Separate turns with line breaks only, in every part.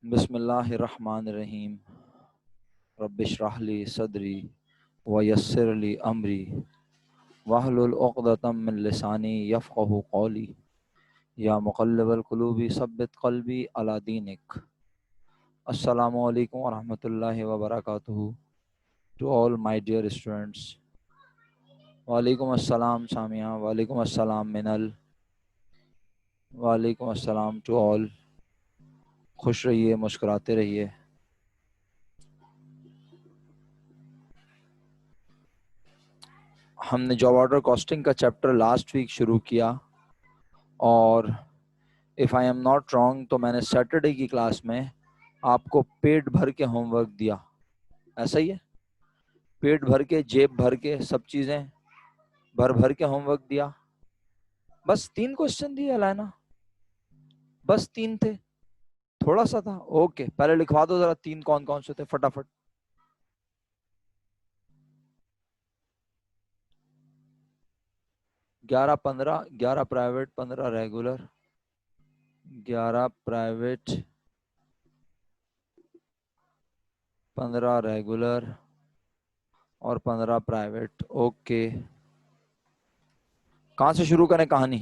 बिस्मिल्लाहिर्रहमानिर्रहीम। रब्बिश्रह ली सदरी व यस्सिर ली अमरी वहलुल उक़दतम मिन लिसानी यफ़क़हू क़ौली या मुक़ल्लिबल क़ुलूबि सब्बित क़ल्बी अला दीनिक। अस्सलामु अलैकुम व रहमतुल्लाहि व बरकातुहू to all my dear students. वालेकुम अस्सलाम सामिया, वालेकुम अस्सलाम मिनल, वालेकुम अस्सलाम टू ऑल। खुश रहिए, मुस्कुराते रहिए। हमने जॉब ऑर्डर कॉस्टिंग का चैप्टर लास्ट वीक शुरू किया और if I am not wrong तो मैंने सैटरडे की क्लास में आपको पेट भर के होमवर्क दिया, ऐसा ही है? पेट भर के, जेब भर के, सब चीज़ें भर भर के होमवर्क दिया। बस 3 क्वेश्चन दिए अलाना, बस 3 थे, थोड़ा सा था। ओके, पहले लिखवा दो जरा 3 कौन कौन से थे फटाफट। 11 15, 11 प्राइवेट, 15 रेगुलर। 11 प्राइवेट, 15 रेगुलर और 15 प्राइवेट। ओके, कहाँ से शुरू करें कहानी?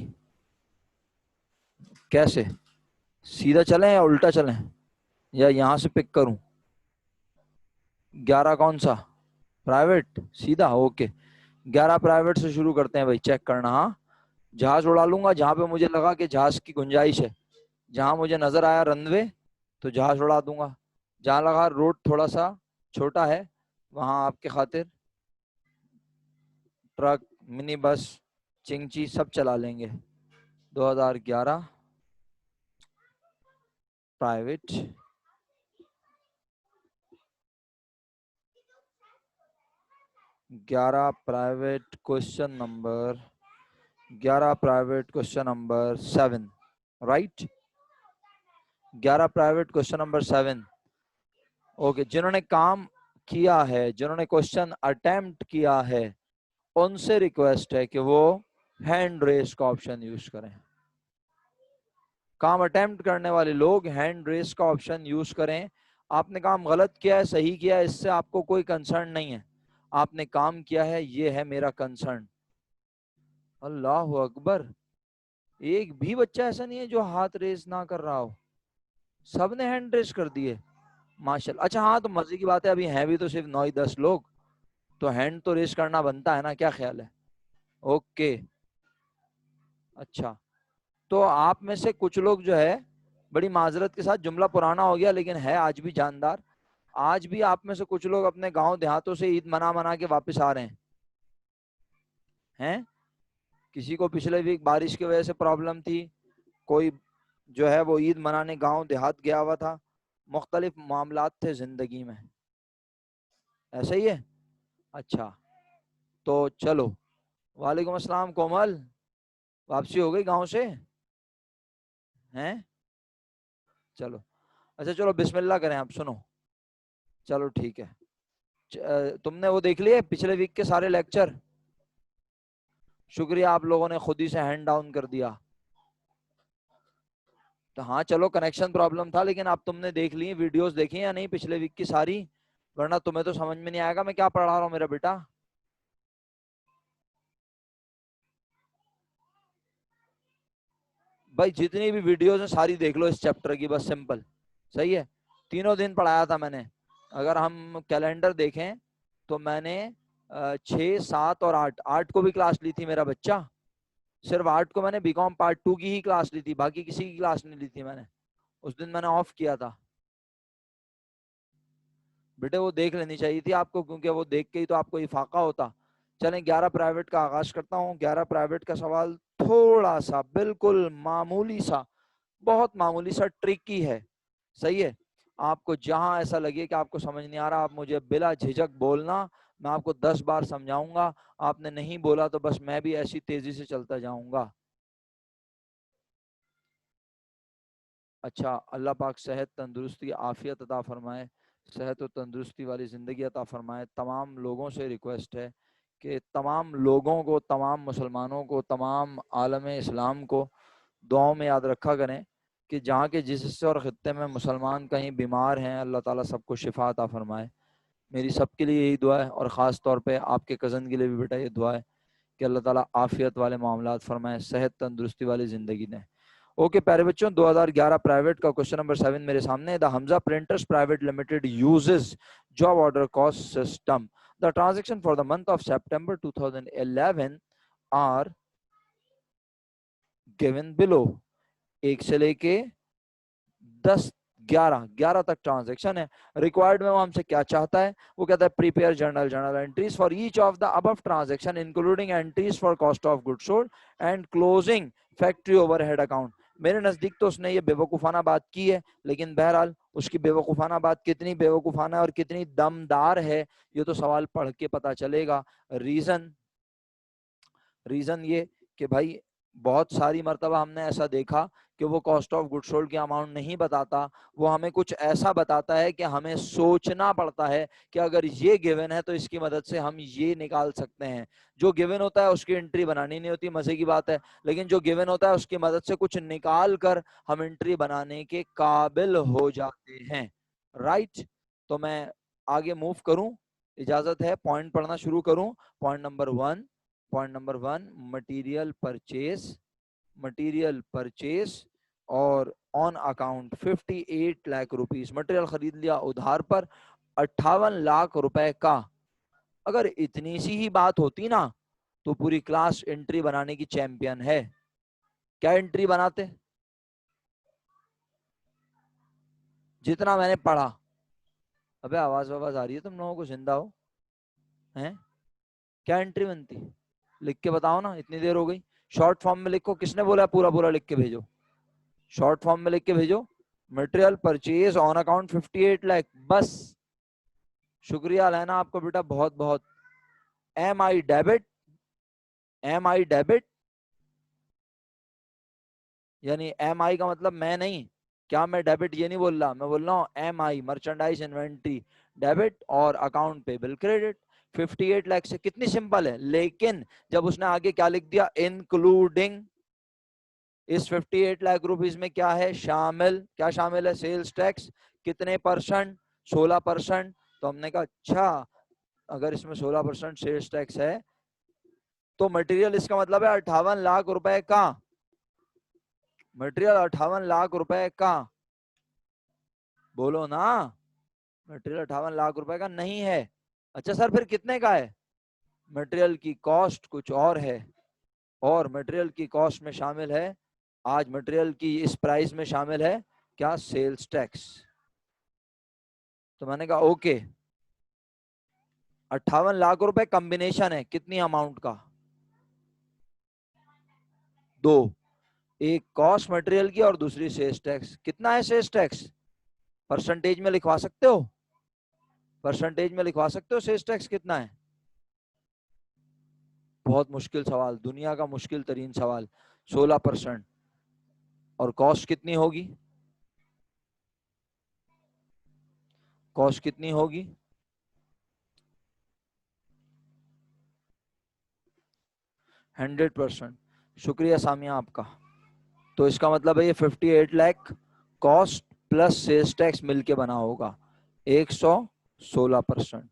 कैसे, सीधा चलें या उल्टा चलें, या यहां से पिक करूं? 11 कौन सा? प्राइवेट, सीधा। ओके, 11 प्राइवेट से शुरू करते हैं भाई। चेक करना, हाँ। जहाज उड़ा लूंगा जहां पे मुझे लगा कि जहाज की गुंजाइश है, जहां मुझे नजर आया रनवे तो जहाज उड़ा दूंगा। जहां लगा रोड थोड़ा सा छोटा है वहां आपके खातिर ट्रक, मिनी बस, चिंची सब चला लेंगे। 2011 private, 11 private question number 11 private question number 7, right? 11 private question number 7। Okay, जिन्होंने काम किया है, जिन्होंने क्वेश्चन अटेम्प्ट किया है, उनसे रिक्वेस्ट है कि वो हैंड रेस का ऑप्शन यूज करें। काम अटेम्प्ट करने वाले लोग हैंड रेस का ऑप्शन यूज करें। आपने काम गलत किया है, सही किया है, इससे आपको कोई कंसर्न नहीं है। आपने काम किया है, ये है मेरा कंसर्न। अल्लाह अकबर, एक भी बच्चा ऐसा नहीं है जो हाथ रेस ना कर रहा हो, सबने हैंड रेस कर दिए, माशाल्लाह। अच्छा हाँ, तो मजे की बात है, अभी हैं भी तो सिर्फ 9 ही 10 लोग, तो हैंड तो रेस करना बनता है ना, क्या ख्याल है? ओके, अच्छा। तो आप में से कुछ लोग जो है, बड़ी माजरत के साथ जुमला पुराना हो गया लेकिन है आज भी जानदार। आज भी आप में से कुछ लोग अपने गांव देहातों से ईद मना मना के वापस आ रहे हैं। किसी को पिछले वीक बारिश की वजह से प्रॉब्लम थी, कोई जो है वो ईद मनाने गांव देहात गया हुआ था, मुख्तलिफ मामलात थे जिंदगी में, ऐसा ही है? अच्छा, तो चलो। वालेकुम अस्सलाम कोमल, वापसी हो गई गांव से हैं? चलो, अच्छा चलो बिस्मिल्लाह करें, आप सुनो। चलो ठीक है। तुमने वो देख लिए पिछले वीक के सारे लेक्चर? शुक्रिया, आप लोगों ने खुद ही से हैंड डाउन कर दिया। तो हाँ चलो, कनेक्शन प्रॉब्लम था, लेकिन अब तुमने देख ली वीडियोस, देखी या नहीं पिछले वीक की सारी? वरना तुम्हें तो समझ में नहीं आएगा मैं क्या पढ़ा रहा हूँ मेरा बेटा। भाई जितनी भी वीडियोस हैं सारी देख लो इस चैप्टर की, बस सिंपल। सही है, तीनों दिन पढ़ाया था मैंने। अगर हम कैलेंडर देखें तो मैंने 6, 7 और 8 को भी क्लास ली थी मेरा बच्चा। सिर्फ 8 को मैंने बीकॉम पार्ट 2 की ही क्लास ली थी, बाकी किसी की क्लास नहीं ली थी मैंने। उस दिन मैंने ऑफ किया था। बेटे वो देख लेनी चाहिए थी आपको, क्योंकि वो देख के ही तो आपको इफाका होता। चलें 11 प्राइवेट का आगाज करता हूँ। 11 प्राइवेट का सवाल थोड़ा सा, बिल्कुल मामूली सा, बहुत मामूली सा ट्रिकी है। सही है, आपको जहां ऐसा लगे कि आपको समझ नहीं आ रहा, आप मुझे बिला झिझक बोलना, मैं आपको 10 बार समझाऊंगा। आपने नहीं बोला तो बस मैं भी ऐसी तेजी से चलता जाऊंगा। अच्छा, अल्लाह पाक सेहत तंदुरुस्ती आफियत अता फरमाए, सेहत और तंदुरुस्ती वाली ज़िंदगी अता फरमाए। तमाम लोगों से रिक्वेस्ट है कि तमाम लोगों को, तमाम मुसलमानों को, तमाम आलम इस्लाम को दुआओं में याद रखा करें कि जहाँ के जिस हिस्से और खित्ते में मुसलमान कहीं बीमार हैं, अल्लाह ताला सबको शिफा अता फरमाए। मेरी सबके लिए यही दुआ है, और ख़ास तौर पे आपके कज़न के लिए भी बेटा ये दुआ है कि अल्लाह ताला आफियत वाले मामलात फरमाए, सेहत तंदुरुस्ती वाली ज़िंदगी दें। ओके प्यारे बच्चों, 2011 प्राइवेट का क्वेश्चन नंबर 7 मेरे सामने। The Hamza printers private limited uses job order cost system. The transaction for the month of September 2011 are given below. 1 से लेके 10 11 तक ट्रांजैक्शन है। रिक्वायर्ड में वो हमसे क्या चाहता है? वो कहता है prepare journal entries for each of the above transaction including entries for cost of goods sold and closing factory overhead account. मेरे नजदीक तो उसने ये बेवकूफाना बात की है, लेकिन बहरहाल उसकी बेवकूफाना बात कितनी बेवकूफाना और कितनी दमदार है ये तो सवाल पढ़ के पता चलेगा। रीजन रीजन ये कि भाई बहुत सारी मर्तबा हमने ऐसा देखा कि वो कॉस्ट ऑफ गुड सोल्ड की अमाउंट नहीं बताता, वो हमें कुछ ऐसा बताता है कि हमें सोचना पड़ता है कि अगर ये गिवन है तो इसकी मदद से हम ये निकाल सकते हैं। जो गिवन होता है उसकी एंट्री बनानी नहीं होती, मजे की बात है, लेकिन जो गिवन होता है उसकी मदद से कुछ निकाल कर हम एंट्री बनाने के काबिल हो जाते हैं। राइट, तो मैं आगे मूव करूं, इजाजत है पॉइंट पढ़ना शुरू करूं। पॉइंट नंबर 1 मटेरियल परचेस और on account 58 lakh rupees. Material खरीद लिया उधार पर 58 लाख रुपए का। अगर इतनी सी ही बात होती ना तो पूरी क्लास एंट्री बनाने की चैंपियन है। क्या एंट्री बनाते? जितना मैंने पढ़ा। अबे आवाज आ रही है तुम लोगों को? जिंदा हो हैं? क्या एंट्री बनती? लिख के बताओ ना, इतनी देर हो गई। शॉर्ट फॉर्म में लिखो, किसने बोला पूरा पूरा लिख के भेजो? शॉर्ट फॉर्म में लिख के भेजो। Material purchase on account 58 lakh, बस। शुक्रिया लेना आपको बेटा, बहुत बहुत। एम आई डेबिट यानी एम आई का मतलब मैं नहीं, क्या मैं डेबिट ये नहीं बोल रहा, मैं बोल रहा हूँ एम आई मर्चेंडाइज इन्वेंट्री डेबिट और अकाउंट पेबल क्रेडिट। 58 लाख से कितनी सिंपल है, लेकिन जब उसने आगे क्या लिख दिया, इंक्लूडिंग, इस 58 लाख रुपीस में क्या है शामिल? क्या शामिल है? Sales tax. कितने परसेंट? 16%। तो हमने कहा अच्छा, अगर इसमें 16% सेल्स टैक्स है तो मटेरियल, इसका मतलब है 58 लाख रुपए का। मटेरियल 58 लाख रुपए का, बोलो ना। मटेरियल 58 लाख रुपए का नहीं है। अच्छा सर फिर कितने का है? मटेरियल की कॉस्ट कुछ और है, और मटेरियल की कॉस्ट में शामिल है, आज मटेरियल की इस प्राइस में शामिल है क्या? Sales tax. तो मैंने कहा ओके, 58 लाख रुपए कॉम्बिनेशन है, कितनी अमाउंट का? दो, एक कॉस्ट मटेरियल की और दूसरी सेल्स टैक्स। कितना है सेल्स टैक्स? परसेंटेज में लिखवा सकते हो? परसेंटेज में लिखवा सकते हो सेल्स टैक्स कितना है? बहुत मुश्किल सवाल, दुनिया का मुश्किल तरीन सवाल। 16%। और कॉस्ट कितनी होगी? कॉस्ट कितनी होगी? 100%। शुक्रिया सामिया आपका। तो इसका मतलब है ये 58 lakh cost plus sales tax मिलके बना होगा 116%।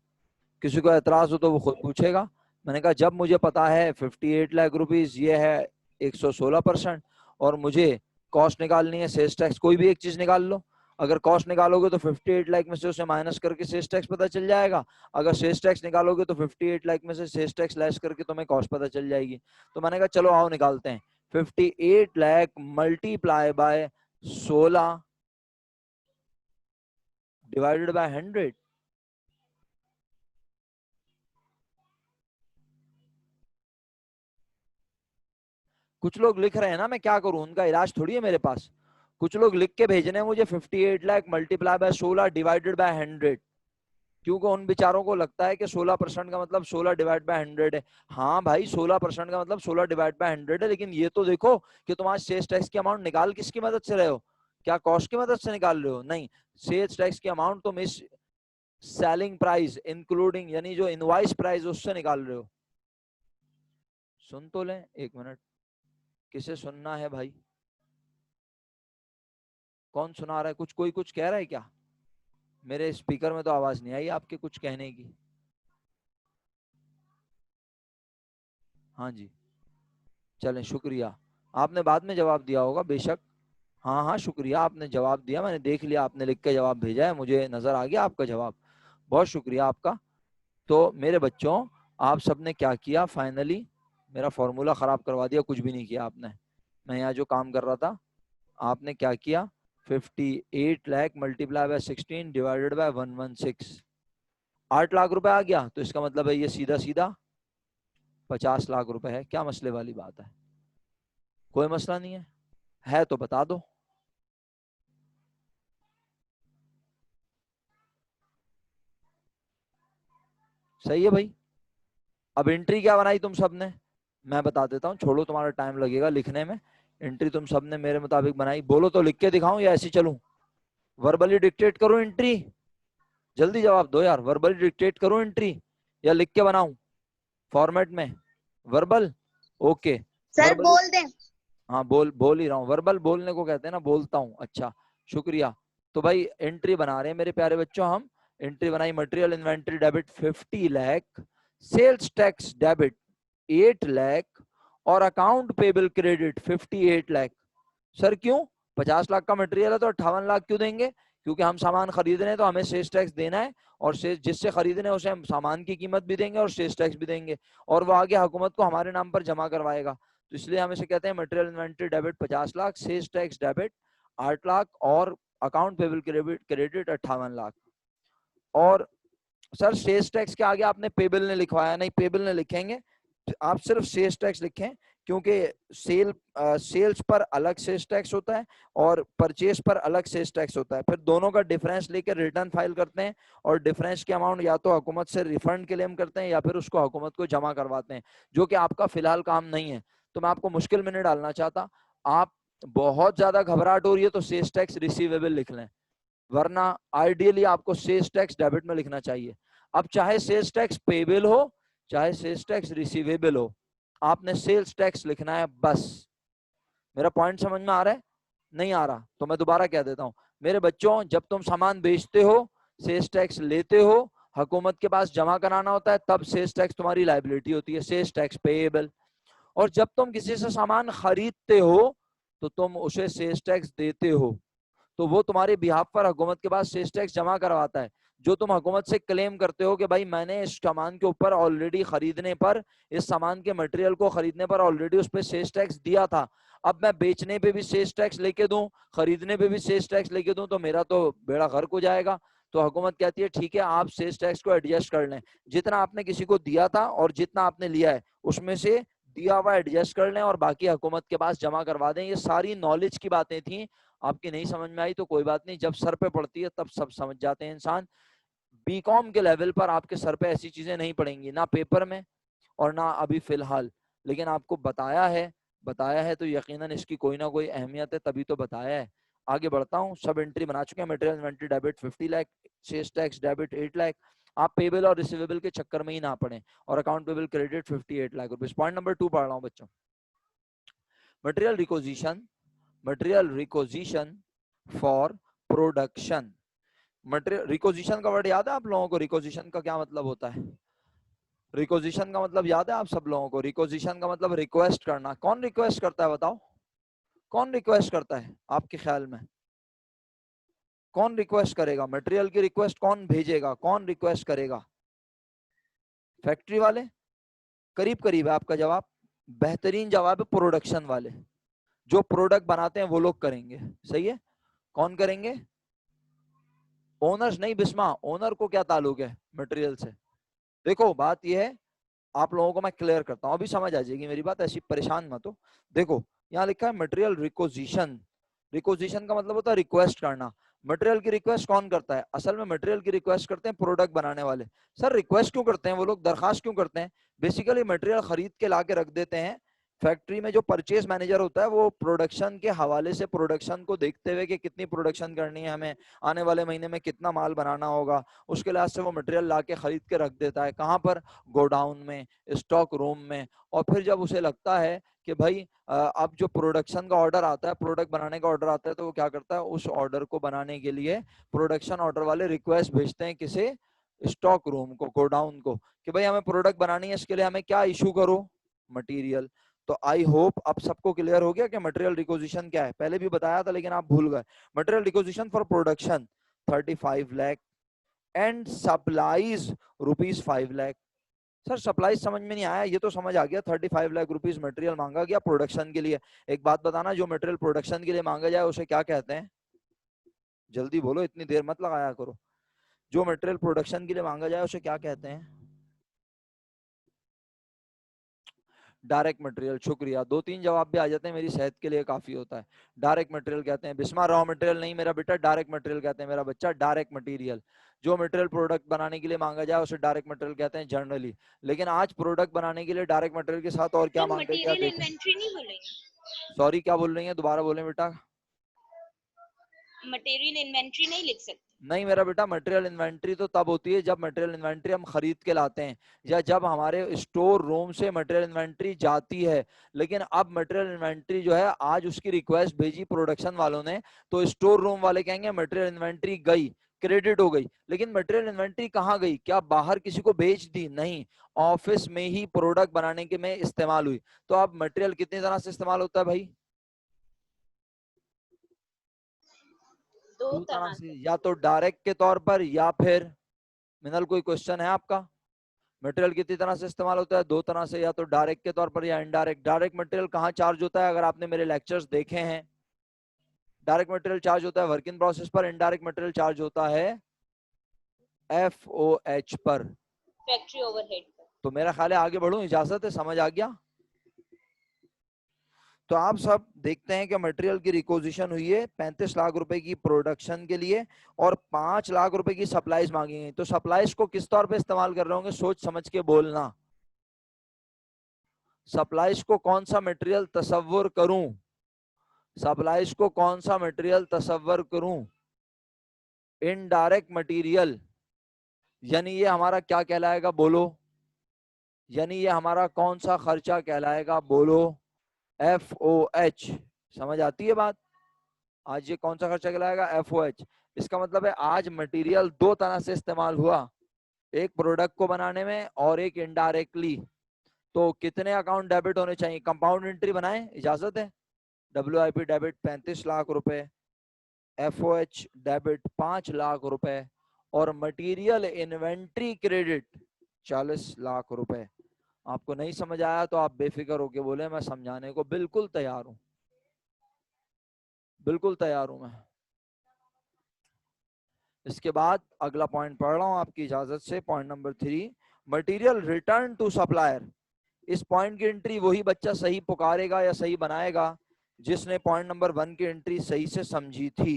किसी को एतराज हो तो वो खुद पूछेगा। मैंने कहा जब मुझे पता है 58 लाख रुपीस ये है 116%, और मुझे कॉस्ट निकालनी है, सेल्स टैक्स, कोई भी एक चीज निकाल लो। अगर कॉस्ट निकालोगे तो 58 लाख में से उसे माइनस करके सेल्स टैक्स पता चल जाएगा। अगर सेल्स टैक्स निकालोगे तो 58 लाख में से सेल्स टैक्स लेस करके तुम्हें कॉस्ट पता चल जाएगी। तो मैंने कहा चलो आओ निकालते हैं। 58 lakh multiply by 16 divided by 100। कुछ लोग लिख रहे हैं ना, मैं क्या करूं, उनका इलाज थोड़ी है मेरे पास। कुछ लोग लिख के भेजने हैं मुझे 58 lakh multiply by 16 divided by 100, क्योंकि उन बेचारों को लगता है कि 16% का मतलब 16 डिवाइड बाय 100 है। हाँ भाई 16% का मतलब 16 डिवाइड बाय 100 है, लेकिन ये तो देखो कि तुम आज सेल्स टैक्स की अमाउंट निकाल किसकी मदद से रहे हो? क्या कॉस्ट की मदद से निकाल रहे हो? नहीं, सेल्स टैक्स की अमाउंट तुम इस सेलिंग प्राइस इंक्लूडिंग यानी जो इनवॉइस प्राइस उससे निकाल रहे हो। सुन तो लें, एक मिनट, किसे सुनना है भाई? कौन सुना रहा है? कुछ कोई कुछ कह रहा है क्या? मेरे स्पीकर में तो आवाज नहीं आई आपके कुछ कहने की। हाँ जी, चलें, शुक्रिया। आपने बाद में जवाब दिया होगा बेशक। हाँ हाँ, शुक्रिया, आपने जवाब दिया, मैंने देख लिया, आपने लिख के जवाब भेजा है, मुझे नजर आ गया आपका जवाब। बहुत शुक्रिया आपका। तो मेरे बच्चों, आप सबने क्या किया फाइनली? मेरा फॉर्मूला खराब करवा दिया, कुछ भी नहीं किया आपने। मैं यहाँ जो काम कर रहा था, आपने क्या किया? 58 lakh multiply by 16 divided by 116, 8 lakh रुपए आ गया। तो इसका मतलब है ये सीधा सीधा 50 लाख रुपए है। क्या मसले वाली बात है? कोई मसला नहीं है तो बता दो। सही है भाई। अब एंट्री क्या बनाई तुम सबने? मैं बता देता हूँ, छोड़ो, तुम्हारा टाइम लगेगा लिखने में। एंट्री तुम सबने मेरे मुताबिक बनाई, बोलो तो लिख के दिखाऊं या ऐसे चलूं? वर्बली डिक्टेट करूं एंट्री? जल्दी जवाब दो यार, वर्बली डिक्टेट करूं एंट्री या लिख के बनाऊं फॉर्मेट में? Verbal, okay.
सर
वर्बली,
बोल दें?
हाँ बोल ही रहा हूँ। वर्बल बोलने को कहते हैं ना, बोलता हूँ। अच्छा, शुक्रिया। तो भाई एंट्री बना रहे हैं मेरे प्यारे बच्चों हम। एंट्री बनाई, material inventory debit 50 lakh, sales tax debit 8 lakh, और account payable credit 58 lakh. Sir क्यों? 50 लाख का मटेरियल है तो 58 लाख क्यों देंगे? क्योंकि हम सामान खरीद रहे हैं तो हमें सेल्स टैक्स देना है, और जिससे खरीद रहे हैं उसे हम सामान की कीमत भी देंगे और सेल्स टैक्स भी देंगे, और वो आगे हुकूमत को हमारे नाम पर जमा करवाएगा। तो इसलिए हम इसे कहते हैं material inventory debit 50 lakh, sales tax debit 8 lakh, और अकाउंट पेबल क्रेडिट 58 लाख। और सर सेल्स टैक्स के आगे आपने पेबल ने लिखवाया नहीं, पेबल ने लिखेंगे, आप सिर्फ सेल्स टैक्स लिखें, क्योंकि सेल्स पर अलग सेल्स टैक्स होता है और परचेज पर अलग सेल्स टैक्स होता है। फिर दोनों का डिफरेंस लेकर रिटर्न फाइल करते हैं, और डिफरेंस की अमाउंट या तो हुकूमत से रिफंड क्लेम करते हैं या फिर उसको हुकूमत को जमा करवाते हैं, जो कि आपका फिलहाल काम नहीं है। तो मैं आपको मुश्किल में नहीं डालना चाहता। आप बहुत ज्यादा घबराहट हो रही है तो सेल्स टैक्स रिसीवेबल लिख लें, वरना आइडियली आपको सेल्स टैक्स डेबिट में लिखना चाहिए। अब चाहे सेल्स टैक्स पेबल हो चाहे सेल्स टैक्स रिसीवेबल हो, आपने सेल्स टैक्स लिखना है बस। मेरा पॉइंट समझ में आ रहा है? नहीं आ रहा तो मैं दोबारा कह देता हूं। मेरे बच्चों, जब तुम सामान बेचते हो, सेल्स टैक्स लेते हो, हुकूमत के पास जमा कराना होता है, तब सेल्स टैक्स तुम्हारी लायबिलिटी होती है, सेल्स टैक्स पेएबल। और जब तुम किसी से सामान खरीदते हो तो तुम उसे सेल्स टैक्स देते हो, तो वो तुम्हारे बिहाफ पर हुकूमत के पास सेल्स टैक्स जमा करवाता है। जो तुम हुकूमत से क्लेम करते हो कि भाई मैंने इस सामान के ऊपर ऑलरेडी खरीदने पर, इस सामान के मटेरियल को खरीदने पर ऑलरेडी उस पर सेल्स टैक्स दिया था, अब मैं बेचने पे भी सेल्स टैक्स लेके दूं, खरीदने पे भी सेल्स टैक्स लेके दूं, तो मेरा तो बेड़ा गर्क हो जाएगा। तो हुकूमत कहती है ठीक है, आप सेल्स टैक्स को एडजस्ट कर लें, जितना आपने किसी को दिया था और जितना आपने लिया है उसमें से दिया हुआ एडजस्ट कर लें और बाकी हुकूमत के पास जमा करवा दें। ये सारी नॉलेज की बातें थी, आपकी नहीं समझ में आई तो कोई बात नहीं, जब सर पे पड़ती है तब सब समझ जाते हैं इंसान। बीकॉम के लेवल पर आपके सर पे ऐसी चीजें नहीं पड़ेंगी, ना पेपर में और ना अभी फिलहाल, लेकिन आपको बताया है तो यकीनन इसकी कोई ना कोई अहमियत है, तभी तो बताया है। आगे बढ़ता हूँ, सब एंट्री बना चुके हैं। Material inventory debit 50 lakh, sales tax debit 8 lakh. आप पेबल और रिसीवेबल के चक्कर में ही ना पड़े, और अकाउंट पेबल क्रेडिट 58 लाख रुपए। पॉइंट नंबर 2 पढ़ रहा हूँ बच्चों। Material requisition for production. Material requisition का वर्ड याद है आप लोगों को? रिकोजिशन का क्या मतलब होता है? रिकोजिशन का मतलब याद है आप सब लोगों को? रिकोजिशन का मतलब रिक्वेस्ट करना। कौन रिक्वेस्ट करता है बताओ? कौन रिक्वेस्ट करता है आपके ख्याल में? कौन रिक्वेस्ट करेगा? मटेरियल की रिक्वेस्ट कौन भेजेगा? कौन रिक्वेस्ट करेगा? फैक्ट्री वाले? करीब करीब है आपका जवाब, बेहतरीन जवाब है, प्रोडक्शन वाले। जो प्रोडक्ट बनाते हैं वो लोग करेंगे। सही है। कौन करेंगे? ओनर्स नहीं बिस्मा, ओनर को क्या ताल्लुक है मटेरियल से? देखो बात यह है, आप लोगों को मैं क्लियर करता हूं, अभी समझ आ जाएगी मेरी बात, ऐसी परेशान मत हो। देखो यहाँ लिखा है मटेरियल रिक्वेजिशन। रिक्वेजिशन का मतलब होता है रिक्वेस्ट करना। मटेरियल की रिक्वेस्ट कौन करता है? असल में मटेरियल की रिक्वेस्ट करते हैं प्रोडक्ट बनाने वाले। सर रिक्वेस्ट क्यों करते हैं वो लोग, दरखास्त क्यों करते हैं? बेसिकली मटेरियल खरीद के ला के रख देते हैं फैक्ट्री में। जो परचेज मैनेजर होता है वो प्रोडक्शन के हवाले से प्रोडक्शन को देखते हुए कि कितनी प्रोडक्शन करनी है हमें, आने वाले महीने में कितना माल बनाना होगा, उसके लिहाज से वो मटेरियल ला के खरीद के रख देता है। कहाँ पर? गोडाउन में, स्टॉक रूम में। और फिर जब उसे लगता है कि भाई अब जो प्रोडक्शन का ऑर्डर आता है, प्रोडक्ट बनाने का ऑर्डर आता है, तो वो क्या करता है, उस ऑर्डर को बनाने के लिए प्रोडक्शन ऑर्डर वाले रिक्वेस्ट भेजते हैं किसे, स्टॉक रूम को, गोडाउन को, कि भाई हमें प्रोडक्ट बनानी है, इसके लिए हमें क्या इशू करो, मटेरियल। तो आई होप अब सबको क्लियर हो गया कि मटेरियल रिक्विजिशन क्या है। पहले भी बताया था लेकिन आप भूल गए। Material requisition for production 35 lakh and supplies ₹5 lakh. Sir supply समझ में नहीं आया, ये तो समझ आ गया 35 लाख रुपीज मटेरियल मांगा गया प्रोडक्शन के लिए। एक बात बताना, जो मटेरियल प्रोडक्शन के लिए मांगा जाए उसे क्या कहते हैं, जल्दी बोलो, इतनी देर मत लगाया करो। जो मटेरियल प्रोडक्शन के लिए मांगा जाए उसे क्या कहते हैं? Direct material. शुक्रिया, 2-3 जवाब भी आ जाते हैं, मेरी सेहत के लिए काफी होता है। डायरेक्ट मटेरियल कहते हैं बिस्मा, रॉ मटेरियल नहीं मेरा बेटा, डायरेक्ट मटेरियल कहते हैं मेरा बच्चा, डायरेक्ट मटेरियल। जो मटेरियल प्रोडक्ट बनाने के लिए मांगा जाए उसे डायरेक्ट मटेरियल कहते हैं जनरली। लेकिन आज प्रोडक्ट बनाने के लिए डायरेक्ट मटेरियल के साथ और क्या मांगा गया
मटेरियल
देखो।
इन्वेंट्री नहीं बोलेंगे?
सॉरी क्या बोल रही है, दोबारा बोले बेटा।
मटेरियल इन्वेंट्री नहीं लिख सकते?
नहीं मेरा बेटा, मटेरियल इन्वेंट्री तो तब होती है जब मटेरियल इन्वेंट्री हम खरीद के लाते हैं, या जब हमारे स्टोर रूम से मटेरियल इन्वेंट्री जाती है। लेकिन अब मटेरियल इन्वेंट्री जो है, आज उसकी रिक्वेस्ट भेजी प्रोडक्शन वालों ने, तो स्टोर रूम वाले कहेंगे मटेरियल इन्वेंट्री गई, क्रेडिट हो गई। लेकिन मटेरियल इन्वेंट्री कहाँ गई, क्या बाहर किसी को बेच दी? नहीं, ऑफिस में ही प्रोडक्ट बनाने के में इस्तेमाल हुई। तो अब मटेरियल कितनी तरह से इस्तेमाल होता है भाई?
दो
दो तरह
तरह
से,
से।
या तो डायरेक्ट के तौर पर, या फिर मिनल कोई क्वेश्चन है आपका? मटेरियल कितनी तरह से इस्तेमाल होता है? 2 तरह से, या तो डायरेक्ट के तौर पर या इनडायरेक्ट। डायरेक्ट मटेरियल कहाँ चार्ज होता है? अगर आपने मेरे लेक्चर्स देखे हैं, डायरेक्ट मटेरियल चार्ज होता है वर्क इन प्रोसेस पर, इनडायरेक्ट मटेरियल चार्ज होता है FOH पर।
फैक्ट्री ओवरहेड पर।
तो मेरा ख्याल है आगे बढ़ूं, इजाजत है, समझ आ गया? तो आप सब देखते हैं कि मटेरियल की रिक्विजिशन हुई है 35 लाख रुपए की प्रोडक्शन के लिए, और 5 लाख रुपए की सप्लाईज मांगी गई। तो सप्लाईज को किस तौर पे इस्तेमाल कर रहे होंगे, सोच समझ के बोलना। सप्लाईज को कौन सा मटेरियल तस्वुर करूं, सप्लाईज को कौन सा मटेरियल तस्वर करूं? इनडायरेक्ट मटेरियल, यानी ये हमारा क्या कहलाएगा बोलो, यानी ये हमारा कौन सा खर्चा कहलाएगा बोलो? FOH। समझ आती है बात? आज ये कौन सा खर्चा कहलाएगा? FOH। इसका मतलब है आज मटेरियल 2 तरह से इस्तेमाल हुआ, एक प्रोडक्ट को बनाने में और एक इनडायरेक्टली। तो कितने अकाउंट डेबिट होने चाहिए? कंपाउंड एंट्री बनाएं, इजाजत है? WIP डेबिट 35 लाख रुपए, FOH डेबिट 5 लाख रुपए, और मटेरियल इन्वेंट्री क्रेडिट 40 लाख रुपए। आपको नहीं समझ आया तो आप बेफिक्र होके बोले, मैं समझाने को बिल्कुल तैयार हूं, बिल्कुल तैयार हूं मैं। इसके बाद अगला पॉइंट पढ़ रहा हूं आपकी इजाजत से, point number 3, material return to supplier. इस पॉइंट की एंट्री वही बच्चा सही पुकारेगा या सही बनाएगा जिसने पॉइंट नंबर 1 की एंट्री सही से समझी थी।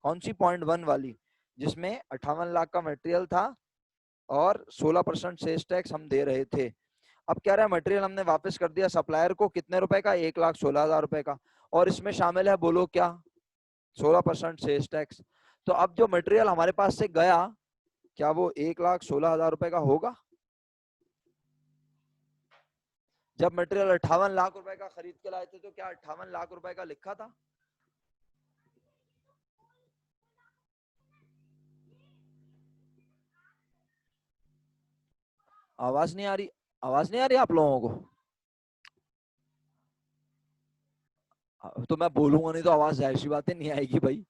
कौन सी? पॉइंट 1 वाली, जिसमें 58 लाख का मटेरियल था और 16% सेल्स टैक्स हम दे रहे थे। अब कह रहा है मटेरियल हमने वापस कर दिया सप्लायर को, कितने रुपए का? 1,16,000 रुपए का, और इसमें शामिल है बोलो क्या? 16% सेल्स टैक्स। तो अब जो मटेरियल हमारे पास से गया, क्या वो 1,16,000 रुपए का होगा? जब मटेरियल 58 लाख रुपए का खरीद के लाए थे तो क्या 58 लाख रुपए का लिखा था? आवाज नहीं आ रही, आवाज नहीं आ रही आप लोगों को? तो मैं बोलूंगा नहीं तो आवाज जाहिर सी बातें नहीं आएगी भाई।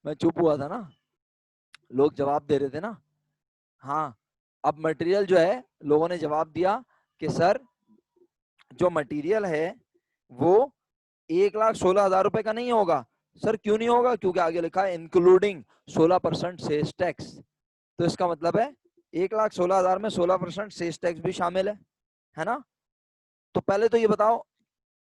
मैं चुप हुआ था ना, लोग जवाब दे रहे थे ना। हाँ, अब मटेरियल जो है, लोगों ने जवाब दिया कि सर जो मटेरियल है वो 1,16,000 रुपए का नहीं होगा। सर क्यों नहीं होगा? क्योंकि आगे लिखा है इंक्लूडिंग 16% सेल्स टैक्स। तो इसका मतलब है 1,16,000 में 16% सेल्स टैक्स भी शामिल है ना? तो पहले तो ये बताओ,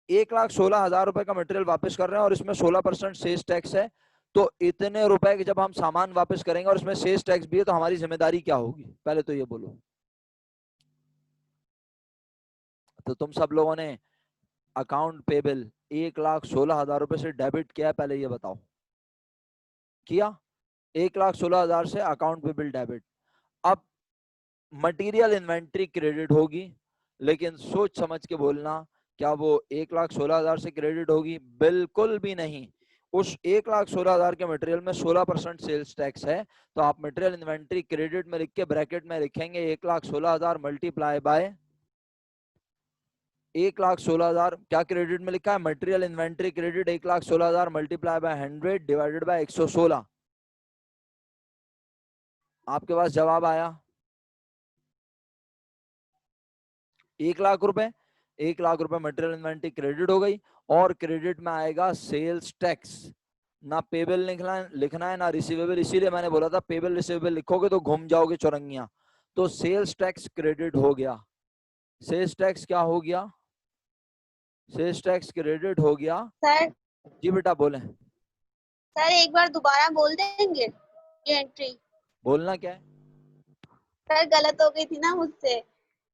1,16,000 रुपए का मटेरियल वापस कर रहे हैं और इसमें 16% सेल्स टैक्स है, तो इतने रुपए के जब हम सामान वापस करेंगे और इसमें सेल्स टैक्स भी है, तो हमारी जिम्मेदारी क्या होगी? पहले तो ये बोलो। तो तुम सब लोगों ने अकाउंट पेबल 1,16,000 रुपए से डेबिट किया है, पहले ये बताओ। किया? 1,16,000 से अकाउंट पेबल डेबिट। अब मटेरियल इन्वेंट्री क्रेडिट होगी, लेकिन सोच समझ के बोलना क्या वो 1,16,000 से क्रेडिट होगी? बिल्कुल भी नहीं। उस 1,16,000 के मटेरियल में 16% सेल्स टैक्स है, तो आप मटेरियल इन्वेंट्री क्रेडिट में लिख के ब्रैकेट में लिखेंगे 1,16,000 मल्टीप्लाई बाय 1,16,000। क्या क्रेडिट में लिखा है? Material inventory credit 1,16,000 multiply by 100 divided by 116। आपके पास जवाब आया 1,00,000 रुपए। 1,00,000 रुपए मटेरियल इन्वेंट्री क्रेडिट हो गई, और क्रेडिट में आएगा सेल्स टैक्स। ना पेबल लिखना है ना रिसीवेबल, इसीलिए मैंने बोला था पेबल रिसीवेबल लिखोगे तो घूम जाओगे चौरंगियां। तो सेल्स टैक्स क्रेडिट हो गया। सेल्स टैक्स क्या हो गया? सेल्स टैक्स क्रेडिट हो गया।
सर
जी बेटा बोले।
सर एक बार दोबारा बोल देंगे ये एंट्री?
बोलना क्या है?
सर गलत हो गई थी ना मुझसे,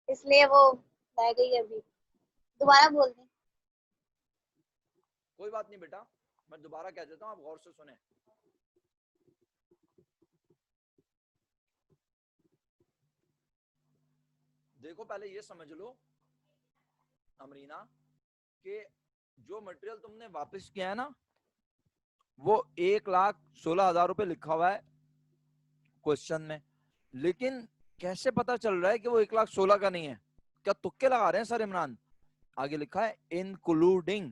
इसलिए वो रह गई अभी। दोबारा बोल दें।
कोई बात नहीं बेटा, मैं दोबारा कह देता हूँ, आप गौर से सुने। देखो पहले ये समझ लो अमरीना कि जो मटेरियल तुमने वापस किया है ना, वो 1,16,000 रुपए लिखा हुआ है क्वेश्चन में, लेकिन कैसे पता चल रहा है कि वो 1,16,000 का नहीं है? क्या तुक्के लगा रहे हैं सर इमरान? आगे लिखा है इंक्लूडिंग,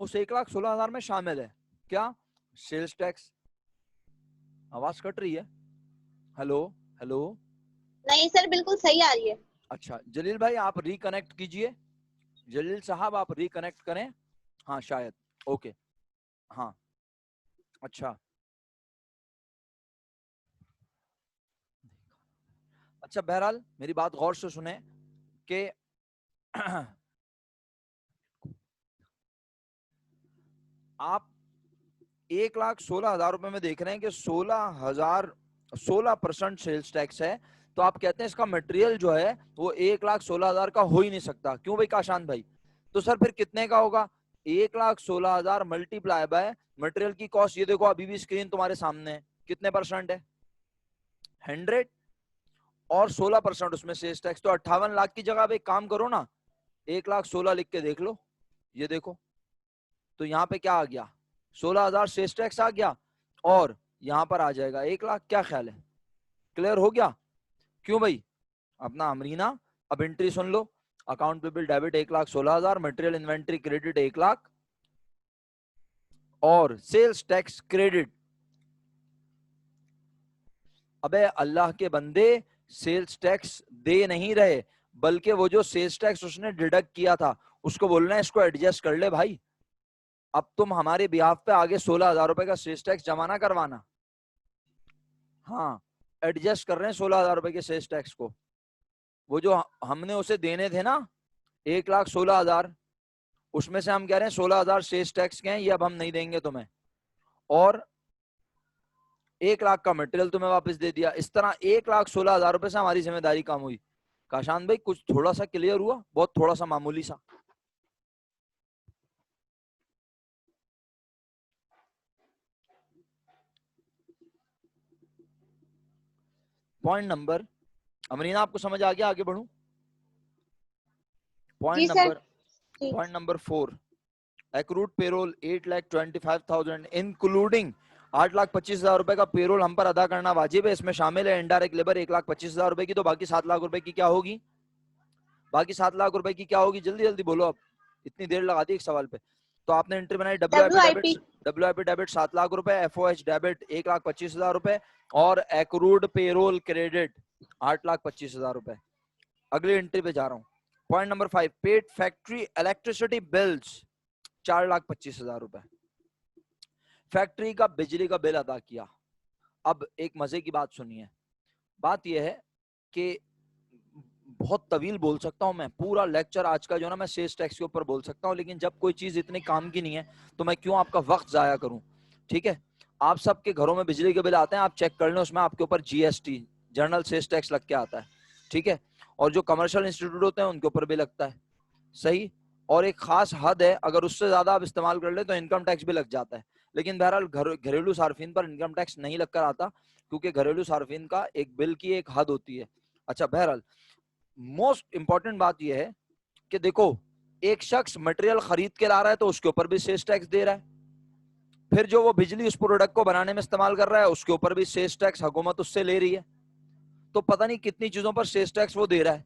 उस 1,16,000 में शामिल है क्या? Sales tax. आवाज कट रही है? Hello hello.
नहीं सर बिल्कुल सही आ रही है।
अच्छा जलील भाई आप रिकनेक्ट कीजिए, जलील साहब आप रिकनेक्ट करें। हाँ शायद, ओके हाँ अच्छा। अच्छा बहरहाल मेरी बात गौर से सुने कि आप 1,16,000 रुपए में देख रहे हैं कि 16% सेल्स टैक्स है, तो आप कहते हैं इसका मटेरियल जो है वो 1,16,000 का हो ही नहीं सकता। क्यों भाई काशान भाई? तो सर फिर कितने का होगा? 1,16,000 मल्टीप्लाई बाय मटेरियल की कॉस्ट। ये देखो अभी भी स्क्रीन तुम्हारे सामने है, कितने परसेंट है? 100 और 16% उसमें सेल्स टैक्स, तो 58 लाख की जगह आप एक काम करो ना, 1,16,000 लिख के देख लो। ये देखो तो यहाँ पे क्या आ गया? 16,000 सेल्स टैक्स आ गया, और यहाँ पर आ जाएगा 1,00,000। क्या ख्याल है? क्लियर हो गया? क्यों भाई? अपना अमरीना अब एंट्री सुन लो। Account payable debit 1,16,000, material inventory credit 1,00,000 और सेल्स टैक्स क्रेडिट। अबे अल्लाह के बंदे, सेल्स टैक्स दे नहीं रहे, बल्कि वो जो सेल्स टैक्स उसने डिडक्ट किया था उसको बोलना है इसको एडजस्ट कर ले भाई। अब तुम हमारे बिहाफ पे आगे 16,000 रुपए का सेल्स टैक्स जमा ना करवाना। हाँ एडजस्ट कर रहे हैं 16,000 रुपए के सेल्स टैक्स को। वो जो हमने उसे देने थे ना 1,16,000, उसमें से हम कह रहे हैं 16,000 सेल्स टैक्स के हैं, ये अब हम नहीं देंगे तुम्हें, और 1,00,000 का मटेरियल तुम्हें वापस दे दिया। इस तरह 1,16,000 रुपए से हमारी जिम्मेदारी कम हुई। काशान भाई कुछ थोड़ा सा क्लियर हुआ? बहुत थोड़ा सा, मामूली सा। पॉइंट नंबर, अमरीना आपको समझ आ गया? आगे बढ़ूं?
जी sir.
Point number 4, accrued payroll 8,25,000 including 8,25,000 रुपए का पेरोल हम पर अदा करना वाजिब है। इसमें शामिल है इनडायरेक्ट लेबर 1,25,000 रुपए की, तो बाकी 7 लाख रुपए की क्या होगी? बाकी 7 लाख रुपए की क्या होगी? जल्दी जल्दी बोलो, अब इतनी देर लगा दी एक सवाल पे। तो आपने एंट्री बनाई
WIP
WIP डेबिट 7 लाख रुपए, FOH डेबिट 1,25,000 रुपए और एक्रूड पेरोल क्रेडिट 8,25,000 रुपए। अगली एंट्री पे जा रहा हूँ। Point number 5, paid factory electricity bills 4,25,000 रुपए। फैक्ट्री का बिजली का बिल अदा किया। अब एक मजे की बात सुनिए, बात यह है कि बहुत तवील बोल सकता हूं मैं, पूरा लेक्चर आज का जो ना मैं सेल्स टैक्स के ऊपर बोल सकता हूं, लेकिन जब कोई चीज इतनी काम की नहीं है तो मैं क्यों आपका वक्त जाया करूं। ठीक है, आप सबके घरों में बिजली के बिल आते हैं, आप चेक कर लें, उसमें आपके ऊपर GST जनरल सेल्स टैक्स लग के आता है। ठीक है, और जो कमर्शियल इंस्टीट्यूट होते हैं उनके ऊपर भी लगता है, सही, और एक खास हद है, अगर उससे ज्यादा आप इस्तेमाल कर ले तो इनकम टैक्स भी लग जाता है। लेकिन बहरहाल घरेलू सार्फिन पर इनकम टैक्स नहीं लगकर आता, क्योंकि घरेलू सार्फिन का एक बिल की एक हद होती है। अच्छा बहरहाल मोस्ट इंपॉर्टेंट बात यह है कि देखो एक शख्स मटेरियल खरीद के ला रहा है तो उसके ऊपर भी सेल्स टैक्स दे रहा है, फिर जो वो बिजली उस प्रोडक्ट को बनाने में इस्तेमाल कर रहा है उसके ऊपर भी सेल्स टैक्स हुकूमत उससे ले रही है, तो पता नहीं कितनी चीजों पर सेल्स टैक्स वो दे रहा है।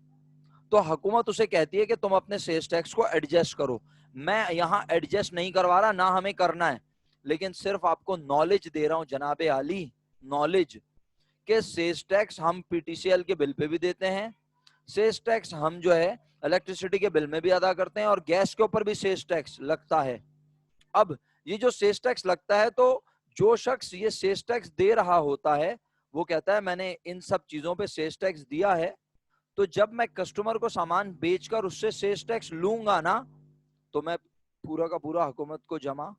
तो हुकूमत उसे कहती है कि तुम अपने सेल्स टैक्स को एडजस्ट करो। मैं यहाँ एडजस्ट नहीं करवा रहा, ना हमें करना है, लेकिन सिर्फ आपको नॉलेज दे रहा हूँ जनाबे आली, नॉलेज के सेल्स टैक्स हम पीटीसीएल के बिल पे भी देते हैं, सेल्स टैक्स हम जो है इलेक्ट्रिसिटी के बिल में भी अदा करते हैं, और गैस के ऊपर भी सेल्स टैक्स लगता है। अब ये जो सेल्स टैक्स लगता है, तो जो शख्स ये सेल्स टैक्स दे रहा होता है वो कहता है मैंने इन सब चीजों पे सेल्स टैक्स दिया है, तो जब मैं कस्टमर को सामान बेचकर उससे सेल्स टैक्स लूंगा ना, तो मैं पूरा का पूरा हुकूमत को जमा,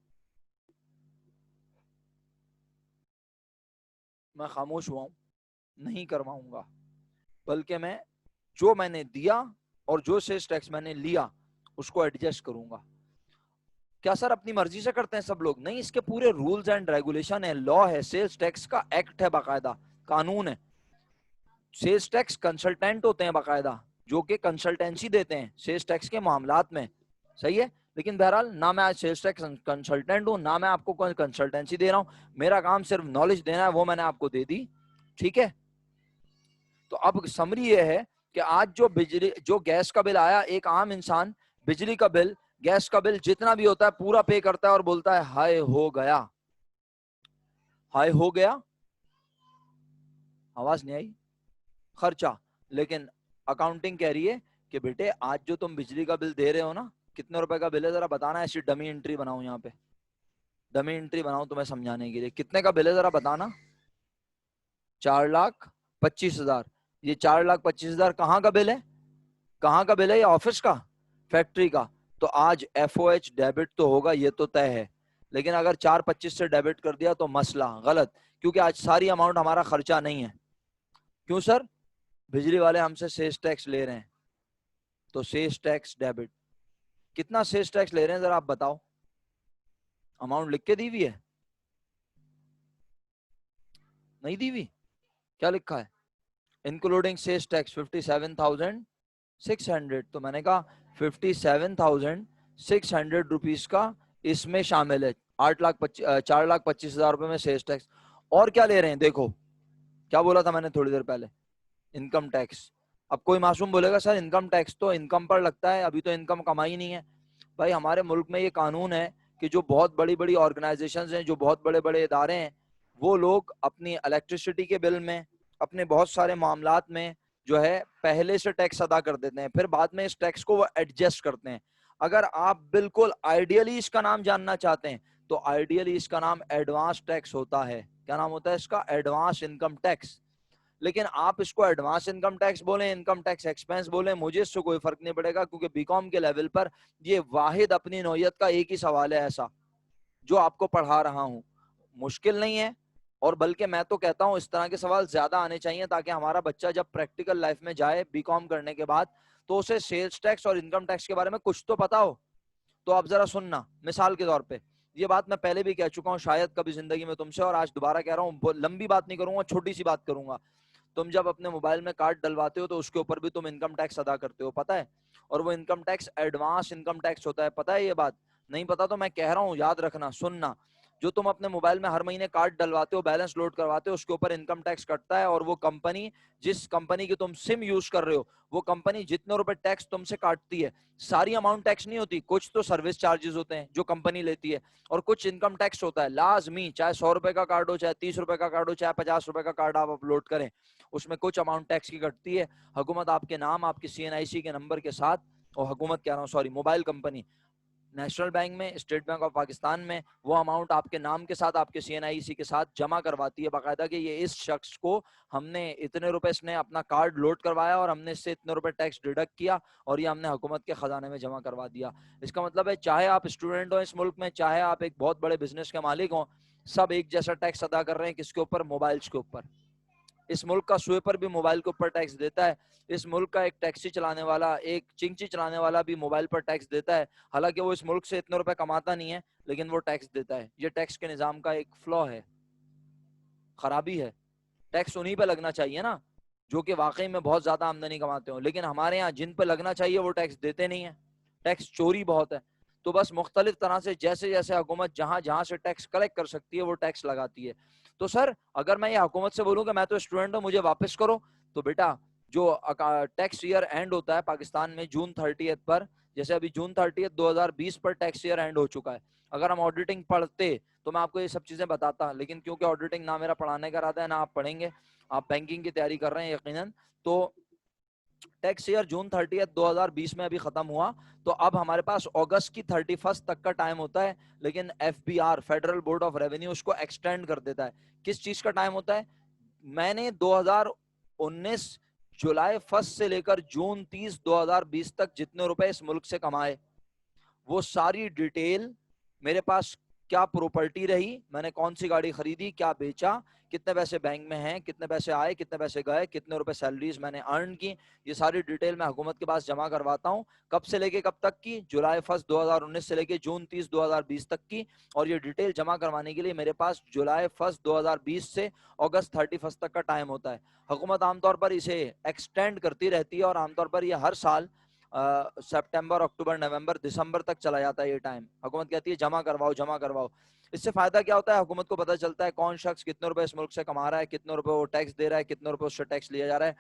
मैं खामोश हुआ हूं, नहीं करवाऊंगा, बल्कि मैं जो मैंने दिया और जो सेल्स टैक्स मैंने लिया उसको एडजस्ट करूंगा। क्या सर अपनी मर्जी से करते हैं सब लोग? नहीं, इसके पूरे रूल्स एंड रेगुलेशन है, लॉ है, सेल्स टैक्स का एक्ट है, बाकायदा कानून है। सेल्स टैक्स कंसल्टेंट होते हैं बाकायदा, जो कि कंसल्टेंसी देते हैं सेल्स टैक्स के मामलात में, सही है। लेकिन बहरहाल ना मैं आज सेल्स टैक्स कंसल्टेंट हूं, ना मैं आपको कोई कंसल्टेंसी दे रहा हूं, मेरा काम सिर्फ नॉलेज देना है, वो मैंने आपको दे दी, ठीक है। तो अब समरी ये है कि आज जो गैस का बिल आया, एक आम इंसान बिजली का बिल, गैस का बिल जितना भी होता है पूरा पे करता है और बोलता है हाय हो गया, हाय हो गया, आवाज नहीं आई, खर्चा। लेकिन अकाउंटिंग कह रही है कि बेटे आज जो तुम बिजली का बिल दे रहे हो ना, कितने रुपए का बिल है जरा बताना। ऐसी डमी एंट्री बनाऊं, यहाँ पे डमी एंट्री बनाऊं तुम्हें समझाने के लिए, कितने का बिल है जरा बताना। 4,25,000। ये 4,25,000 कहाँ का बिल है? कहाँ का बिल है? ये ऑफिस का, फैक्ट्री का। तो आज एफओएच डेबिट तो होगा, ये तो तय है, लेकिन अगर 4,25 से डेबिट कर दिया तो मसला गलत, क्योंकि आज सारी अमाउंट हमारा खर्चा नहीं है। क्यों सर? बिजली वाले हमसे सेल्स टैक्स ले रहे हैं, तो सेल्स टैक्स डेबिट। कितना सेल्स टैक्स ले रहे हैं जरा आप बताओ, अमाउंट लिख के दी हुई है? नहीं दी हुई? क्या लिखा है? Including sales tax 57,600। तो मैंने कहा 57,600 रुपीज का इसमें शामिल है, 4,25,000 रुपए में सेल्स टैक्स। और क्या ले रहे हैं देखो, क्या बोला था मैंने थोड़ी देर पहले, इनकम टैक्स। अब कोई मासूम बोलेगा सर इनकम टैक्स तो इनकम पर लगता है, अभी तो इनकम कमाई नहीं है। भाई हमारे मुल्क में ये कानून है कि जो बहुत बड़ी बड़ी ऑर्गेनाइजेशंस हैं, जो बहुत बड़े बड़े इदारे हैं, वो लोग अपनी इलेक्ट्रिसिटी के बिल में, अपने बहुत सारे मामलात में जो है पहले से टैक्स अदा कर देते हैं, फिर बाद में इस टैक्स को वो एडजस्ट करते हैं। अगर आप बिल्कुल आइडियली इसका नाम जानना चाहते हैं, तो आइडियली इसका नाम एडवांस टैक्स होता है। क्या नाम होता है इसका? Advance income tax. लेकिन आप इसको एडवांस इनकम टैक्स बोलें, इनकम टैक्स एक्सपेंस बोलें, मुझे इससे कोई फर्क नहीं पड़ेगा, क्योंकि बीकॉम के लेवल पर ये वाहिद अपनी नौयत का एक ही सवाल है ऐसा जो आपको पढ़ा रहा हूं। मुश्किल नहीं है, और बल्कि मैं तो कहता हूं इस तरह के सवाल ज्यादा आने चाहिए, ताकि हमारा बच्चा जब प्रैक्टिकल लाइफ में जाए बीकॉम करने के बाद, तो उसे सेल्स टैक्स और इनकम टैक्स के बारे में कुछ तो पता हो। तो आप जरा सुनना, मिसाल के तौर पे, ये बात मैं पहले भी कह चुका हूं शायद कभी जिंदगी में तुमसे, और आज दोबारा कह रहा हूं, लंबी बात नहीं करूंगा, छोटी सी बात करूंगा। तुम जब अपने मोबाइल में कार्ड डलवाते हो तो उसके ऊपर भी तुम इनकम टैक्स अदा करते हो, पता है? और वो income tax advance income tax होता है, पता है? ये बात नहीं पता तो मैं कह रहा हूँ, याद रखना, सुनना। जो तुम अपने मोबाइल में हर महीने कार्ड डलवाते हो, बैलेंस लोड करवाते हो, उसके ऊपर इनकम टैक्स कटता है, और वो कंपनी, जिस कंपनी की तुम सिम यूज कर रहे हो, वो कंपनी जितने रुपए टैक्स तुमसे काटती है, सारी अमाउंट टैक्स नहीं होती, कुछ तो सर्विस चार्जेस होते हैं जो कंपनी लेती है, और कुछ इनकम टैक्स होता है लाजमी, चाहे 100 रुपए का कार्ड हो, चाहे 30 रुपए का कार्ड हो, चाहे 50 रुपए का कार्ड आप अपलोड करें, उसमें कुछ अमाउंट टैक्स की कटती है। हुकूमत आपके नाम, आपकी CNIC के नंबर के साथ, और हुकूमत कह रहा हूँ sorry, mobile company, national bank में, स्टेट बैंक ऑफ पाकिस्तान में, वो अमाउंट आपके नाम के साथ, आपके CNIC के साथ जमा करवाती है बाकायदा, कि ये इस शख्स को हमने इतने रुपए, इसने अपना कार्ड लोड करवाया और हमने इससे इतने रुपए टैक्स डिडक्ट किया, और ये हमने हुकूमत के खजाने में जमा करवा दिया। इसका मतलब है चाहे आप स्टूडेंट हो इस मुल्क में, चाहे आप एक बहुत बड़े बिजनेस के मालिक हो, सब एक जैसा टैक्स अदा कर रहे हैं। किसके ऊपर? मोबाइल्स के ऊपर। इस मुल्क का स्वीपर भी मोबाइल के ऊपर टैक्स देता है, इस मुल्क का एक टैक्सी चलाने वाला, एक चिंची चलाने वाला भी मोबाइल पर टैक्स देता है। हालांकि वो इस मुल्क से इतने रुपए कमाता नहीं है, लेकिन वो टैक्स देता है। ये टैक्स के निजाम का एक फ्लॉ है, खराबी है। टैक्स उन्हीं पे लगना चाहिए ना जो कि वाकई में बहुत ज्यादा आमदनी कमाते हो, लेकिन हमारे यहाँ जिन पे लगना चाहिए वो टैक्स देते नहीं है। टैक्स चोरी बहुत है। तो बस मुख्तलिफ तरह से जैसे जैसे हुकूमत जहां जहां से टैक्स कलेक्ट कर सकती है वो टैक्स लगाती है। तो सर अगर मैं ये हुकूमत से बोलूँ कि मैं तो स्टूडेंट हूँ मुझे वापस करो, तो बेटा जो टैक्स ईयर एंड होता है पाकिस्तान में जून 30 पर, जैसे अभी जून 30 2020 पर टैक्स ईयर एंड हो चुका है। अगर हम ऑडिटिंग पढ़ते तो मैं आपको ये सब चीजें बताता, लेकिन क्योंकि ऑडिटिंग ना मेरा पढ़ाने का इरादा है ना आप पढ़ेंगे, आप बैंकिंग की तैयारी कर रहे हैं यकीनन, तो टैक्स ईयर जून 30 2020 में अभी खत्म हुआ। तो अब हमारे पास अगस्त की 31 तक का टाइम होता है, लेकिन FBR federal board of revenue उसको एक्सटेंड कर देता है। किस चीज का टाइम होता है? मैंने 2019 जुलाई 1 से लेकर जून 30 2020 तक जितने रुपए इस मुल्क से कमाए वो सारी डिटेल मेरे पास, क्या प्रॉपर्टी रही, मैंने कौन सी गाड़ी खरीदी, क्या बेचा, कितने पैसे बैंक में हैं, कितने पैसे आए, कितने पैसे गए, कितने रुपए सैलरीज मैंने अर्न की, ये सारी डिटेल मैं हुकूमत के पास जमा करवाता हूँ। कब से लेके कब तक की? जुलाई 1 2019 से लेके जून 30 2020 तक की। और ये डिटेल जमा करवाने के लिए मेरे पास जुलाई 1 2020 से अगस्त 31 तक का टाइम होता है। हुकूमत आमतौर पर इसे एक्सटेंड करती रहती है और आमतौर पर ये हर साल सितंबर, अक्टूबर, नवंबर, दिसंबर तक चला जाता है ये टाइम। हुकूमत कहती है जमा करवाओ जमा करवाओ। इससे फायदा क्या होता है? हुकूमत को पता चलता है कौन शख्स कितने रुपए इस मुल्क से कमा रहा है, कितने रुपए वो टैक्स दे रहा है, कितने रुपए उससे टैक्स लिया जा रहा है।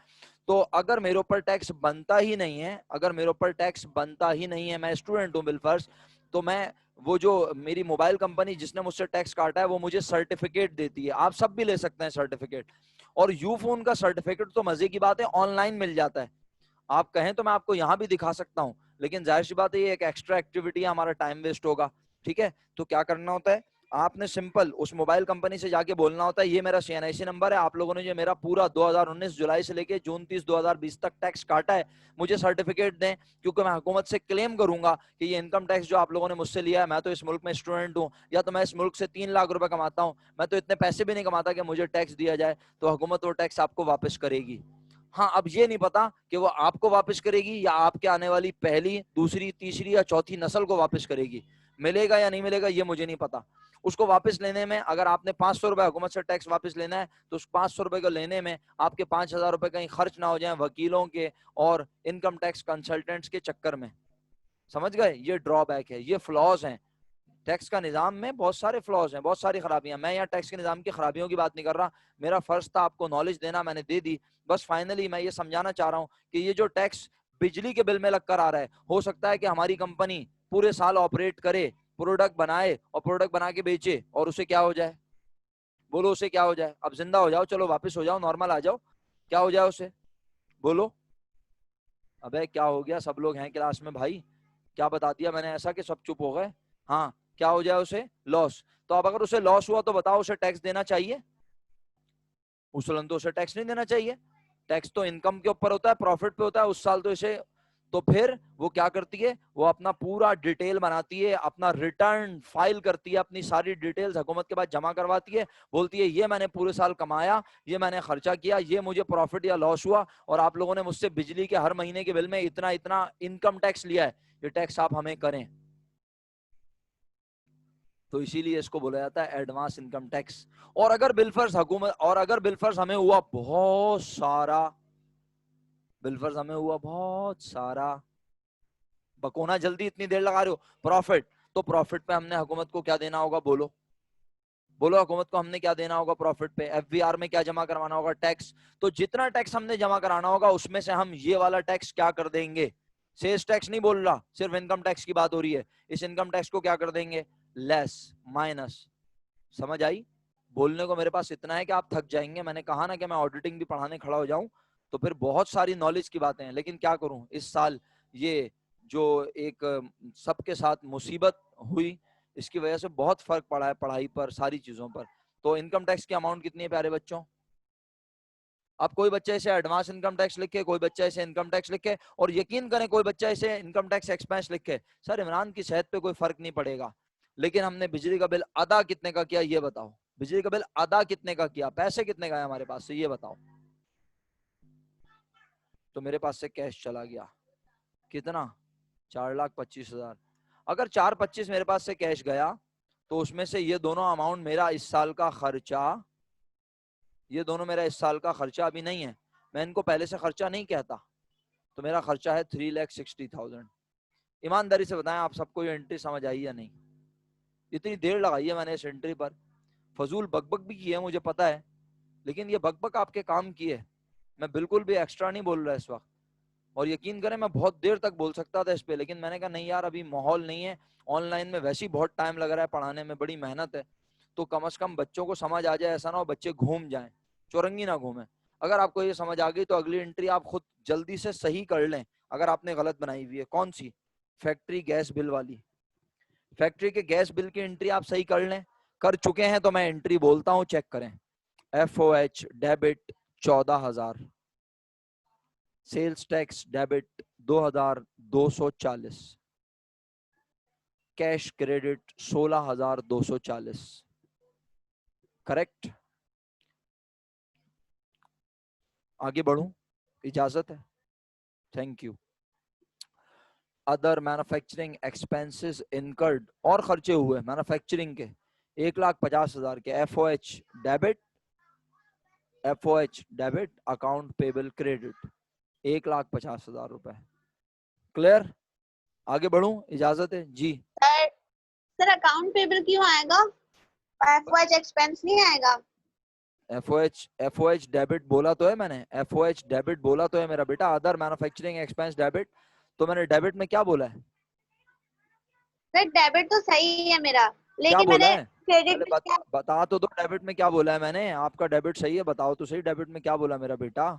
तो अगर मेरे ऊपर टैक्स बनता ही नहीं है, अगर मेरे ऊपर टैक्स बनता ही नहीं है, मैं स्टूडेंट हूँ बिलफर्ज, तो मैं वो जो मेरी मोबाइल कंपनी जिसने मुझसे टैक्स काटा है वो मुझे सर्टिफिकेट देती है। आप सब भी ले सकते हैं सर्टिफिकेट। और यूफोन का सर्टिफिकेट तो मजे की बात है ऑनलाइन मिल जाता है। आप कहें तो मैं आपको यहाँ भी दिखा सकता हूँ, लेकिन जाहिर सी बात है ये एक एक्स्ट्रा एक्टिविटी है, हमारा टाइम वेस्ट होगा। ठीक है, तो क्या करना होता है, आपने सिंपल उस मोबाइल कंपनी से जाके बोलना होता है ये मेरा CNIC नंबर है, आप लोगों ने जो मेरा पूरा 2019 जुलाई से लेके जून 30 2020 तक टैक्स काटा है मुझे सर्टिफिकेट दें, क्योंकि मैं हुकूमत से क्लेम करूंगा कि ये इनकम टैक्स जो आप लोगों ने मुझसे लिया है, मैं तो इस मुल्क में स्टूडेंट हूँ, या तो मैं इस मुल्क से 3 लाख रुपए कमाता हूँ, मैं तो इतने पैसे भी नहीं कमाता कि मुझे टैक्स दिया जाए। तो हुकूमत वो टैक्स आपको वापस करेगी। हाँ, अब ये नहीं पता कि वो आपको वापस करेगी या आपके आने वाली पहली, दूसरी, तीसरी या चौथी नस्ल को वापस करेगी। मिलेगा या नहीं मिलेगा ये मुझे नहीं पता। उसको वापस लेने में अगर आपने 500 रुपए हुकूमत से टैक्स वापस लेना है तो उस 500 रुपए को लेने में आपके 5,000 रुपए कहीं खर्च ना हो जाए वकीलों के और इनकम टैक्स कंसल्टेंट्स के चक्कर में। समझ गए? ये ड्रॉबैक है, ये फ्लॉज हैं टैक्स का निजाम में, बहुत सारे फ्लॉज हैं, बहुत सारी खराबियां। मैं यहाँ टैक्स के निजाम की खराबियों की बात नहीं कर रहा, मेरा फर्ज था आपको नॉलेज देना, मैंने दे दी। बस फाइनली मैं ये समझाना चाह रहा हूँ कि ये जो टैक्स बिजली के बिल में लग कर आ रहा है, हो सकता है कि हमारी कंपनी पूरे साल ऑपरेट करे, प्रोडक्ट बनाए और प्रोडक्ट बना के बेचे और उसे क्या हो जाए? बोलो उसे क्या हो जाए? अब जिंदा हो जाओ, चलो वापिस हो जाओ, नॉर्मल आ जाओ, क्या हो जाए उसे? बोलो। अबे क्या हो गया, सब लोग हैं क्लास में भाई, क्या बता दिया मैंने ऐसा कि सब चुप हो गए? हाँ, क्या हो जाए उसे? लॉस। तो अब अगर उसे लॉस हुआ तो बताओ उसे टैक्स देना चाहिए? उस तो उसे टैक्स नहीं देना चाहिए। टैक्स तो इनकम के ऊपर होता है, प्रॉफिट पे होता है, उस साल तो इसे, तो फिर वो क्या करती है, वो अपना पूरा डिटेल बनाती है, अपना रिटर्न फाइल करती है, अपनी सारी डिटेल्स हुकूमत के पास जमा करवाती है, बोलती है ये मैंने पूरे साल कमाया, ये मैंने खर्चा किया, ये मुझे प्रॉफिट या लॉस हुआ, और आप लोगों ने मुझसे बिजली के हर महीने के बिल में इतना इतना इनकम टैक्स लिया है, ये टैक्स आप हमें करें। तो इसीलिए इसको बोला जाता है एडवांस इनकम टैक्स। और अगर बिलफर्ज हुकूमत, और अगर बिलफर्ज हमें हुआ बहुत सारा, बिलफर्ज हमें हुआ बहुत सारा, बकोना जल्दी इतनी देर लगा रहे हो, प्रॉफिट, तो प्रॉफिट पे हमने हुकूमत को क्या देना होगा? बोलो बोलो, हुकूमत को हमने क्या देना होगा प्रॉफिट पे? FBR में क्या जमा करवाना होगा? टैक्स। तो जितना टैक्स हमने जमा कराना होगा उसमें से हम ये वाला टैक्स क्या कर देंगे? सेल्स टैक्स नहीं बोल रहा, सिर्फ इनकम टैक्स की बात हो रही है। इस इनकम टैक्स को क्या कर देंगे? Less, minus. समझ आई? बोलने को मेरे पास इतना है कि आप थक जाएंगे। मैंने कहा ना कि मैं ऑडिटिंग भी पढ़ाने खड़ा हो जाऊं तो फिर बहुत सारी नॉलेज की बातें हैं, लेकिन क्या करूं, इस साल ये जो एक सबके साथ मुसीबत हुई, इसकी वजह से बहुत फर्क पड़ा है पढ़ाई पर, सारी चीजों पर। तो इनकम टैक्स की अमाउंट कितनी है प्यारे बच्चों? अब कोई बच्चा इसे एडवांस इनकम टैक्स लिखे, कोई बच्चा इसे इनकम टैक्स लिखे, और यकीन करें कोई बच्चा इसे इनकम टैक्स एक्सपेंस लिखे, सर इमरान की सेहत पे कोई फर्क नहीं पड़ेगा, लेकिन हमने बिजली का बिल अदा कितने का किया ये बताओ? बिजली का बिल अदा कितने का किया? पैसे कितने का है हमारे पास से ये बताओ? तो मेरे पास से कैश चला गया कितना? 4,25,000। अगर 4,25 मेरे पास से कैश गया तो उसमें से ये दोनों अमाउंट मेरा इस साल का खर्चा, ये दोनों मेरा इस साल का खर्चा अभी नहीं है, मैं इनको पहले से खर्चा नहीं कहता, तो मेरा खर्चा है 3,60,000। ईमानदारी से बताएं, आप सबको ये एंट्री समझ आई या नहीं? इतनी देर लगाई है मैंने इस एंट्री पर, फजूल बकबक भी की है मुझे पता है, लेकिन ये बकबक आपके काम की है। मैं बिल्कुल भी एक्स्ट्रा नहीं बोल रहा इस वक्त, और यकीन करें मैं बहुत देर तक बोल सकता था इस पे, लेकिन मैंने कहा नहीं यार, अभी माहौल नहीं है, ऑनलाइन में वैसे ही बहुत टाइम लग रहा है, पढ़ाने में बड़ी मेहनत है, तो कम से कम बच्चों को समझ आ जाए, ऐसा ना हो बच्चे घूम जाएं, चौरंगी ना घूमें। अगर आपको ये समझ आ गई तो अगली एंट्री आप खुद जल्दी से सही कर लें, अगर आपने गलत बनाई हुई है। कौन सी? फैक्ट्री गैस बिल वाली। फैक्ट्री के गैस बिल की एंट्री आप सही कर लें। कर चुके हैं तो मैं एंट्री बोलता हूं, चेक करें। FOH debit 14,000, sales tax debit 2,240, cash credit 16,240। Correct? आगे बढ़ूं? इजाजत है? Thank you. Other manufacturing expenses incurred, और खर्चे हुए मैन्युफैक्चरिंग के 1,50,000 के। FOH debit, FOH debit, account payable credit 1,50,000 रुपए। क्लियर? आगे बढ़ूं? इजाजत है जी।
सर सर अकाउंट पेबल क्यों आएगा? एफओएच एक्सपेंस नहीं आएगा?
FOH डेबिट बोला तो है मैंने, FOH डेबिट बोला तो है मेरा बेटा। अदर मैन्युफैक्चरिंग एक्सपेंस डेबिट, तो मैंने डेबिट में क्या बोला है?
सर डेबिट तो सही है मेरा,
क्या
लेकिन
बोला
मैंने
है?
क्रेडिट
पहले बता तो दो डेबिट में क्या बोला है मैंने। आपका डेबिट सही है, बताओ तो सही डेबिट में क्या बोला मेरा बेटा।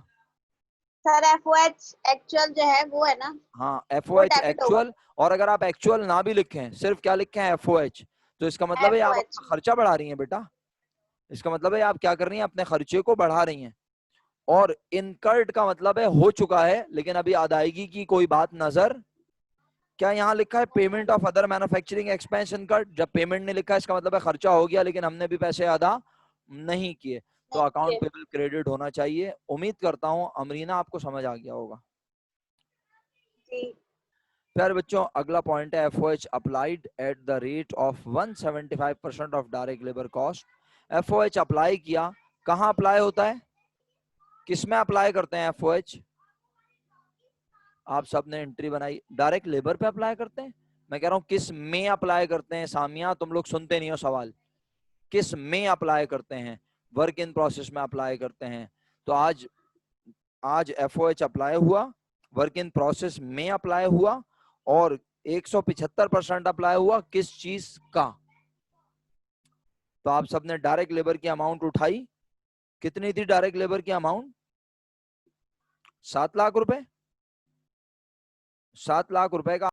सर एफओएच एक्चुअल जो है वो है ना,
हाँ,
वो
FOH
डेबिट होगा।
एक्चुअल। और अगर आप एक्चुअल ना भी लिखें, सिर्फ क्या लिखे हैं FOH, तो इसका मतलब है आप
एफओएच
अपना खर्चा बढ़ा रही हैं बेटा। इसका मतलब है आप क्या कर रही हैं, अपने खर्चे को बढ़ा रही हैं। और इनकर्ड का मतलब है हो चुका है, लेकिन अभी अदायगी की कोई बात नजर। क्या यहाँ लिखा है payment of other manufacturing expense incurred? जब पेमेंट नहीं लिखा है, इसका मतलब है खर्चा हो गया, लेकिन हमने भी पैसे अदा नहीं किए, तो
नहीं
अकाउंट
किए।
पेबल क्रेडिट होना चाहिए। उम्मीद करता हूँ अमरीना आपको समझ आ गया होगा।
जी
प्यारे बच्चों, अगला पॉइंट है FOH applied at the rate of 175% of direct labour cost. FOH apply किया, कहाँ अप्लाई होता है, किसमें अप्लाई करते हैं FOH? आप सबने एंट्री बनाई, डायरेक्ट लेबर पे अप्लाई करते हैं। मैं कह रहा हूँ किस में अप्लाई करते हैं। सामिया, तुम लोग सुनते नहीं हो सवाल। किस में अप्लाई करते हैं? वर्क इन प्रोसेस में अप्लाई करते हैं। तो आज FOH अप्लाई हुआ, वर्क इन प्रोसेस में अप्लाई हुआ, और 175% अप्लाई हुआ किस चीज का? तो आप सबने डायरेक्ट लेबर की अमाउंट उठाई। कितनी थी डायरेक्ट लेबर की अमाउंट? 7 लाख रुपए। 7 लाख रुपए का